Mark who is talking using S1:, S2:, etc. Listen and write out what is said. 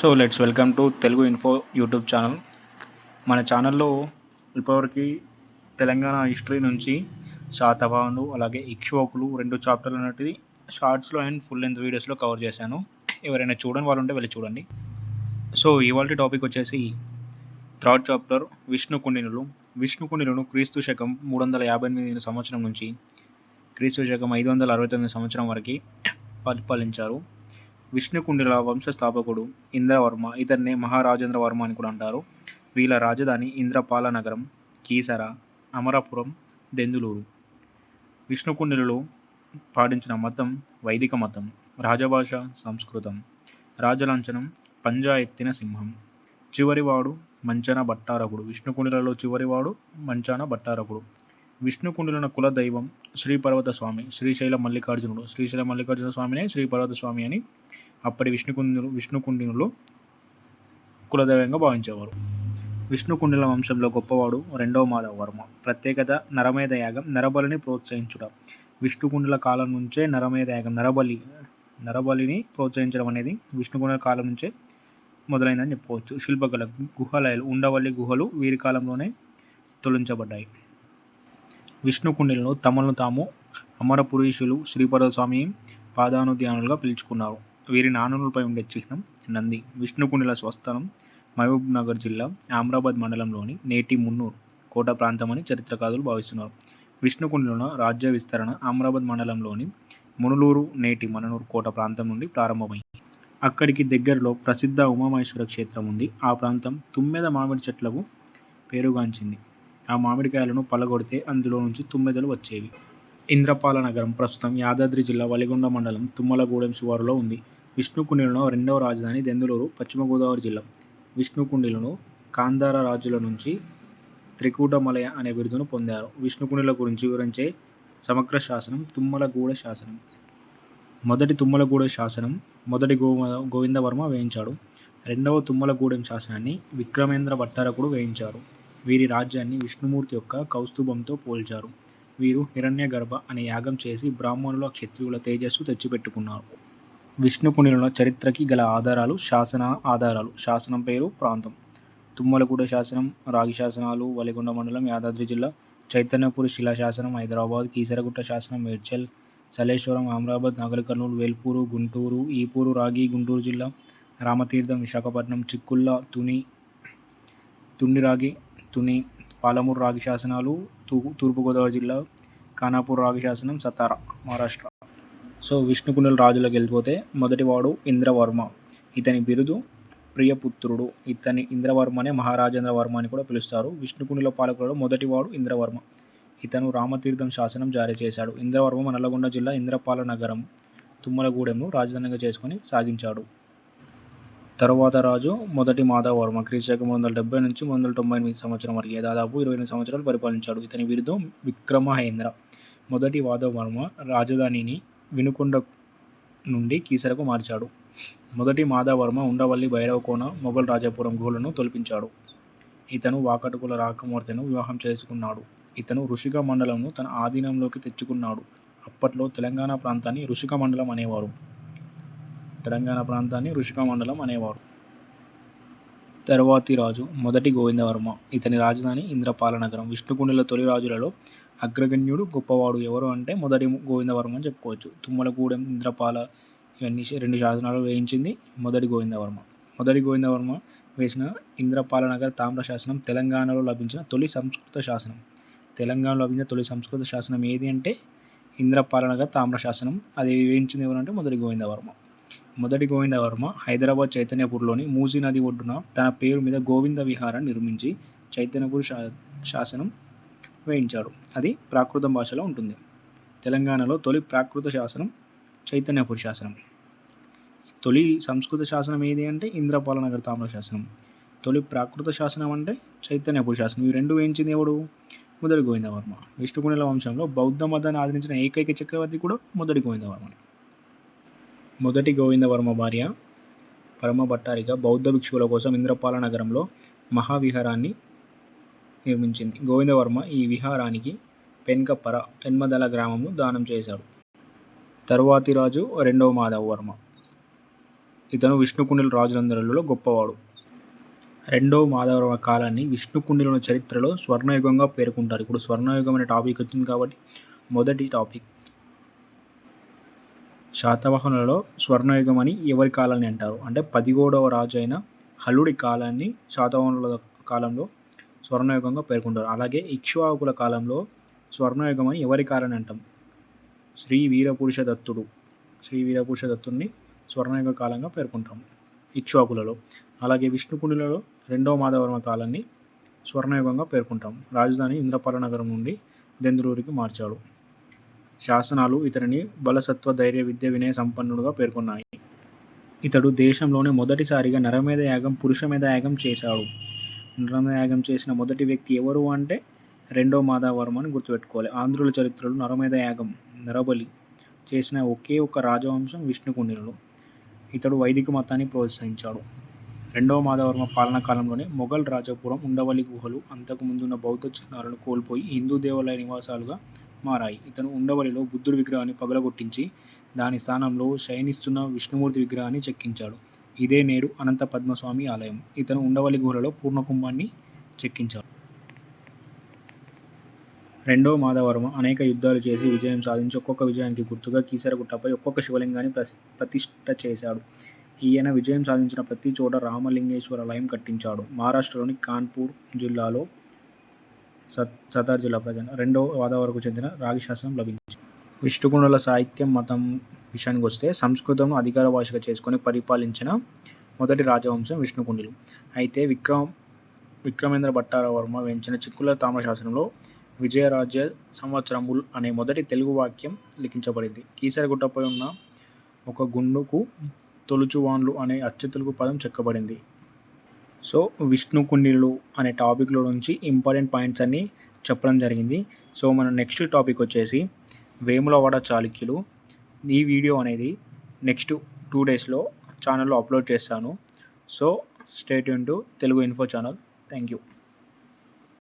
S1: So let's welcome to Telugu info YouTube channel. మన ఛానల్లో ఇప్పటివరకు తెలంగాణ హిస్టరీ నుంచి శాతవాహనులు అలాగే ఇక్ష్వాకులు 2 చాప్టర్లు అనేటివి షార్ట్స్లో అండ్ ఫుల్ లెంత్ వీడియోస్లో కవర్ చేశాను. ఎవరైనా చూడని వాళ్ళు ఉంటే వెళ్ళి చూడండి. సో ఇవాళ టాపిక్ వచ్చేసి థర్డ్ చాప్టర్ విష్ణుకుండినులు. విష్ణుకుండినులు క్రీస్తు శకం 358 సంవత్సరం నుంచి క్రీస్తు శకం 569 సంవత్సరం వరకు పరిపాలించారు. విష్ణుకుండిల వంశస్థాపకుడు ఇంద్రవర్మ. ఇతన్నే మహారాజేంద్రవర్మ అని కూడా అంటారు. వీళ్ళ రాజధాని ఇంద్రపాల నగరం, కీసర, అమరపురం, దెందులూరు. విష్ణుకుండిలు పాటించిన మతం వైదిక మతం. రాజభాష సంస్కృతం. రాజలాంఛనం పంజా ఎత్తిన సింహం. చివరివాడు మంచన భట్టారకుడు. విష్ణుకుండిలలో చివరివాడు మంచాన భట్టారకుడు. విష్ణుకుండిల కుల దైవం శ్రీపర్వత స్వామి, శ్రీశైల మల్లికార్జునుడు. శ్రీశైల మల్లికార్జున స్వామినే శ్రీపర్వత స్వామి అని అప్పటి విష్ణుకుండినులు కులదైవంగా భావించేవారు. విష్ణుకుండిల వంశంలో గొప్పవాడు రెండవ మాధవవర్మ. ప్రత్యేకత నరమేధ యాగం, నరబలిని ప్రోత్సహించుట. విష్ణుకుండిల కాలం నుంచే నరమేధ యాగం, నరబలిని ప్రోత్సహించడం అనేది విష్ణుకుండిల కాలం నుంచే మొదలైందని చెప్పుకోవచ్చు. శిల్పకళ గుహలయాలు, ఉండవల్లి గుహలు వీరి కాలంలోనే తొలగించబడ్డాయి. విష్ణుకుండిలను తమను తాము అమరపురీషులు శ్రీపర్వత స్వామి పాదానుధ్యానులుగా పిలుచుకున్నారు. వీరి నానులపై ఉండే చిహ్నం నంది. విష్ణుకుండిల స్వస్థలం మహబూబ్ నగర్ జిల్లా ఆమ్రాబాద్ మండలంలోని నేటి మున్నూరు కోట ప్రాంతమని చరిత్రకారులు భావిస్తున్నారు. విష్ణుకుండిల రాజ్య విస్తరణ ఆమ్రాబాద్ మండలంలోని మునులూరు నేటి మననూరు కోట ప్రాంతం నుండి ప్రారంభమైంది. అక్కడికి దగ్గరలో ప్రసిద్ధ ఉమామహేశ్వర క్షేత్రం ఉంది. ఆ ప్రాంతం తుమ్మెద మామిడి చెట్లకు పేరుగాంచింది. ఆ మామిడికాయలను పలగొడితే అందులో నుంచి తుమ్మెదలు వచ్చేవి. ఇంద్రపాల నగరం ప్రస్తుతం యాదాద్రి జిల్లా వలిగొండ మండలం తుమ్మలగూడెం శివారులో ఉంది. విష్ణుకుండిలలో రెండవ రాజధాని దెందులూరు, పశ్చిమ గోదావరి జిల్లా. విష్ణుకుండిలను కాంధార రాజుల నుంచి త్రికూటమలయ అనే బిరుదును పొందారు. విష్ణుకుండిల గురించి వివరించే సమగ్ర శాసనం తుమ్మలగూడ శాసనం. మొదటి తుమ్మలగూడెం శాసనం మొదటి గోవిందవర్మ వేయించాడు. రెండవ తుమ్మలగూడెం శాసనాన్ని విక్రమేంద్ర భట్టారకుడు వేయించారు. వీరి రాజ్యాన్ని విష్ణుమూర్తి యొక్క కౌస్తుభంతో పోల్చారు. వీరు హిరణ్యగర్భ అనే యాగం చేసి బ్రాహ్మణుల క్షత్రియుల తేజస్సు తెచ్చిపెట్టుకున్నారు. విష్ణుకుండిల చరిత్రకి గల ఆధారాలు శాసన ఆధారాలు. శాసనం పేరు ప్రాంతం తుమ్మలగూడ శాసనం, రాగి శాసనాలు వలిగొండ మండలం యాదాద్రి జిల్లా, చైతన్యపురి శిలా శాసనం హైదరాబాద్, కీసరగుట్ట శాసనం మేడ్చల్, సలేశ్వరం ఆమ్రాబాద్, నాగర్ కర్నూలు, వేల్పూరు గుంటూరు, ఈపూరు రాగి గుంటూరు జిల్లా, రామతీర్థం విశాఖపట్నం, చిక్కుళ్ళ తుని పాలమూరు రాగి శాసనాలు తూర్పుగోదావరి జిల్లా, ఖానాపూర్ రాగి శాసనం సతారా మహారాష్ట్ర. సో విష్ణుకుండిల రాజులకు వెళ్ళిపోతే మొదటివాడు ఇంద్రవర్మ. ఇతని బిరుదు ప్రియపుత్రుడు. ఇతని ఇంద్రవర్మనే మహారాజేంద్రవర్మ అని కూడా పిలుస్తారు. విష్ణుకుండిల పాలకులలో మొదటివాడు ఇంద్రవర్మ. ఇతను రామతీర్థం శాసనం జారీ చేశాడు. ఇంద్రవర్మ నల్లగొండ జిల్లా ఇంద్రపాల నగరం తుమ్మలగూడెంను రాజధానిగా చేసుకొని సాగించాడు. తరువాత రాజు మొదటి మాధవవర్మ క్రీస్తు 370 నుంచి 398 సంవత్సరం వరకు దాదాపు 28 సంవత్సరాలు పరిపాలించాడు. ఇతని బిరుదు విక్రమహేంద్ర. మొదటి మాధవవర్మ రాజధానిని వినుకొండ నుండి కీసరకు మార్చాడు. మొదటి మాధవవర్మ ఉండవల్లి, భైరవకోన, మొఘల్ రాజాపురం గుహలను తొలపించాడు. ఇతను వాకటకుల రాకమూర్తిను వివాహం చేసుకున్నాడు. ఇతను ఋషిక మండలంను తన ఆధీనంలోకి తెచ్చుకున్నాడు. అప్పట్లో తెలంగాణ ప్రాంతాన్ని ఋషిక మండలం అనేవారు. తరువాతి రాజు మొదటి గోవిందవర్మ. ఇతని రాజధాని ఇంద్రపాల నగరం. విష్ణుకుండిల తొలి రాజులలో అగ్రగణ్యుడు గొప్పవాడు ఎవరు అంటే మొదటి గోవిందవర్మ అని చెప్పుకోవచ్చు. తుమ్మలగూడెం, ఇంద్రపాల ఇవన్నీ 2 శాసనాలు వేయించింది మొదటి గోవిందవర్మ. మొదటి గోవిందవర్మ వేసిన ఇంద్రపాల నగర తామ్ర శాసనం తెలంగాణలో లభించిన తొలి సంస్కృత శాసనం. తెలంగాణలో లభించిన తొలి సంస్కృత శాసనం ఏది అంటే ఇంద్రపాల నగర తామ్ర శాసనం. అది వేయించింది ఎవరంటే మొదటి గోవిందవర్మ. మొదటి గోవిందవర్మ హైదరాబాద్ చైతన్యపూర్లోని మూసీ నది ఒడ్డున తన పేరు మీద గోవింద విహారాన్ని నిర్మించి చైతన్యపూర్ శాసనం వేయించాడు. అది ప్రాకృత భాషలో ఉంటుంది. తెలంగాణలో తొలి ప్రాకృత శాసనం చైతన్యపూర్ శాసనం. తొలి సంస్కృత శాసనం ఏది అంటే ఇంద్రపాల నగర తామ్ర శాసనం. తొలి ప్రాకృత శాసనం అంటే చైతన్యపూర్ శాసనం. ఇవి 2 వేయించింది ఎవడు? మొదటి గోవిందవర్మ. విష్ణుకుండిల వంశంలో బౌద్ధ మతాన్ని ఆదరించిన ఏకైక చక్రవర్తి కూడా మొదటి గోవిందవర్మ. మొదటి గోవిందవర్మ భార్య పరమభట్టారిక బౌద్ధ భిక్షువుల కోసం ఇంద్రపాల నగరంలో మహావిహారాన్ని నిర్మించింది. గోవిందవర్మ ఈ విహారానికి పెన్కప్పర ఎన్మదల గ్రామంను దానం చేశాడు. తరువాతి రాజు రెండవ మాధవవర్మ. ఇతను విష్ణుకుండిల రాజులందరిలో గొప్పవాడు. రెండవ మాధవవర్మ కాలాన్ని విష్ణుకుండిల చరిత్రలో స్వర్ణయుగంగా పేర్కొంటారు. ఇప్పుడు స్వర్ణయుగం అనే టాపిక్ వచ్చింది కాబట్టి మొదటి టాపిక్, శాతవాహనులలో స్వర్ణయుగం అని ఎవరి కాలాన్ని అంటారు అంటే 11వ రాజు అయిన హలుడి కాలాన్ని శాతవాహనుల కాలంలో స్వర్ణయుగంగా పేర్కొంటారు. అలాగే ఇక్ష్వాకుల కాలంలో స్వర్ణయుగం అని ఎవరి కాలాన్ని అంటాం, శ్రీ వీరపురుష దత్తుని స్వర్ణయుగ కాలంగా పేర్కొంటాం ఇక్ష్వాకులలో. అలాగే విష్ణుకుండిలలో రెండవ మాధవవర్మ కాలాన్ని స్వర్ణయుగంగా పేర్కొంటాం. రాజధాని ఇంద్రపాల నగరం నుండి దెందులూరికి మార్చాడు. శాసనాలు ఇతనిని బలసత్వ ధైర్య విద్య వినయ సంపన్నుడుగా పేర్కొన్నాయి. ఇతడు దేశంలోనే మొదటిసారిగా నరమేధ యాగం పురుషమేధ యాగం చేశాడు. నరమేధ యాగం చేసిన మొదటి వ్యక్తి ఎవరు అంటే రెండవ మాధవవర్మ అని గుర్తుపెట్టుకోవాలి. ఆంధ్రుల చరిత్రలో నరమేధ యాగం నరబలి చేసిన ఒకే ఒక్క రాజవంశం విష్ణుకుండినులు. ఇతడు వైదిక మతాన్ని ప్రోత్సహించాడు. రెండవ మాధవవర్మ పాలనా కాలంలోనే మొఘల్ రాజపురం ఉండవల్లి గుహలు అంతకు ముందున్న బౌద్ధ చిహ్నాలను కోల్పోయి హిందూ దేవాలయ నివాసాలుగా మారాయి. ఇతను ఉండవల్లిలో బుద్ధుడి విగ్రహాన్ని పగలగొట్టించి దాని స్థానంలో శయనిస్తున్న విష్ణుమూర్తి విగ్రహాన్ని చెక్కించాడు. ఇదే నేడు అనంత పద్మస్వామి ఆలయం. ఇతను ఉండవల్లి గుహలలో పూర్ణకుంభాన్ని చెక్కించాడు. రెండవ మాధవవర్మ అనేక యుద్ధాలు చేసి విజయం సాధించి ఒక్కొక్క విజయానికి గుర్తుగా కీసరగుట్టపై ఒక్కొక్క శివలింగాన్ని ప్రతిష్ఠ చేశాడు. ఈయన విజయం సాధించిన ప్రతి చోట రామలింగేశ్వర ఆలయం కట్టించాడు. మహారాష్ట్రలోని కాన్పూర్ జిల్లాలో సతార్ జిల్లా రెండవ మాధవవర్మకు చెందిన రాగి శాసనం లభించింది. విష్ణుకుండిల సాహిత్యం మతం విషయానికి వస్తే సంస్కృతంను అధికార భాషగా చేసుకొని పరిపాలించిన మొదటి రాజవంశం విష్ణుకుండిలు. అయితే విక్రమేంద్ర భట్టారవర్మ వెంచిన చిక్కుల తామ్రశాసనంలో విజయరాజ్య సంవత్సరముల్ అనే మొదటి తెలుగు వాక్యం లిఖించబడింది. కీసరగుట్టపై ఉన్న ఒక గుండుకు తొలుచువాన్లు అనే అచ్చతెలుగు పదం చెక్కబడింది. సో విష్ణుకుండిలు అనే టాపిక్లో నుంచి ఇంపార్టెంట్ పాయింట్స్ అన్నీ చెప్పడం జరిగింది. సో మన నెక్స్ట్ టాపిక్ వచ్చేసి వేములవాడ చాళుక్యులు. ఈ వీడియో అనేది నెక్స్ట్ 2 డేస్లో ఛానల్లో అప్లోడ్ చేస్తాను. So stay tune to Telugu info channel. Thank you.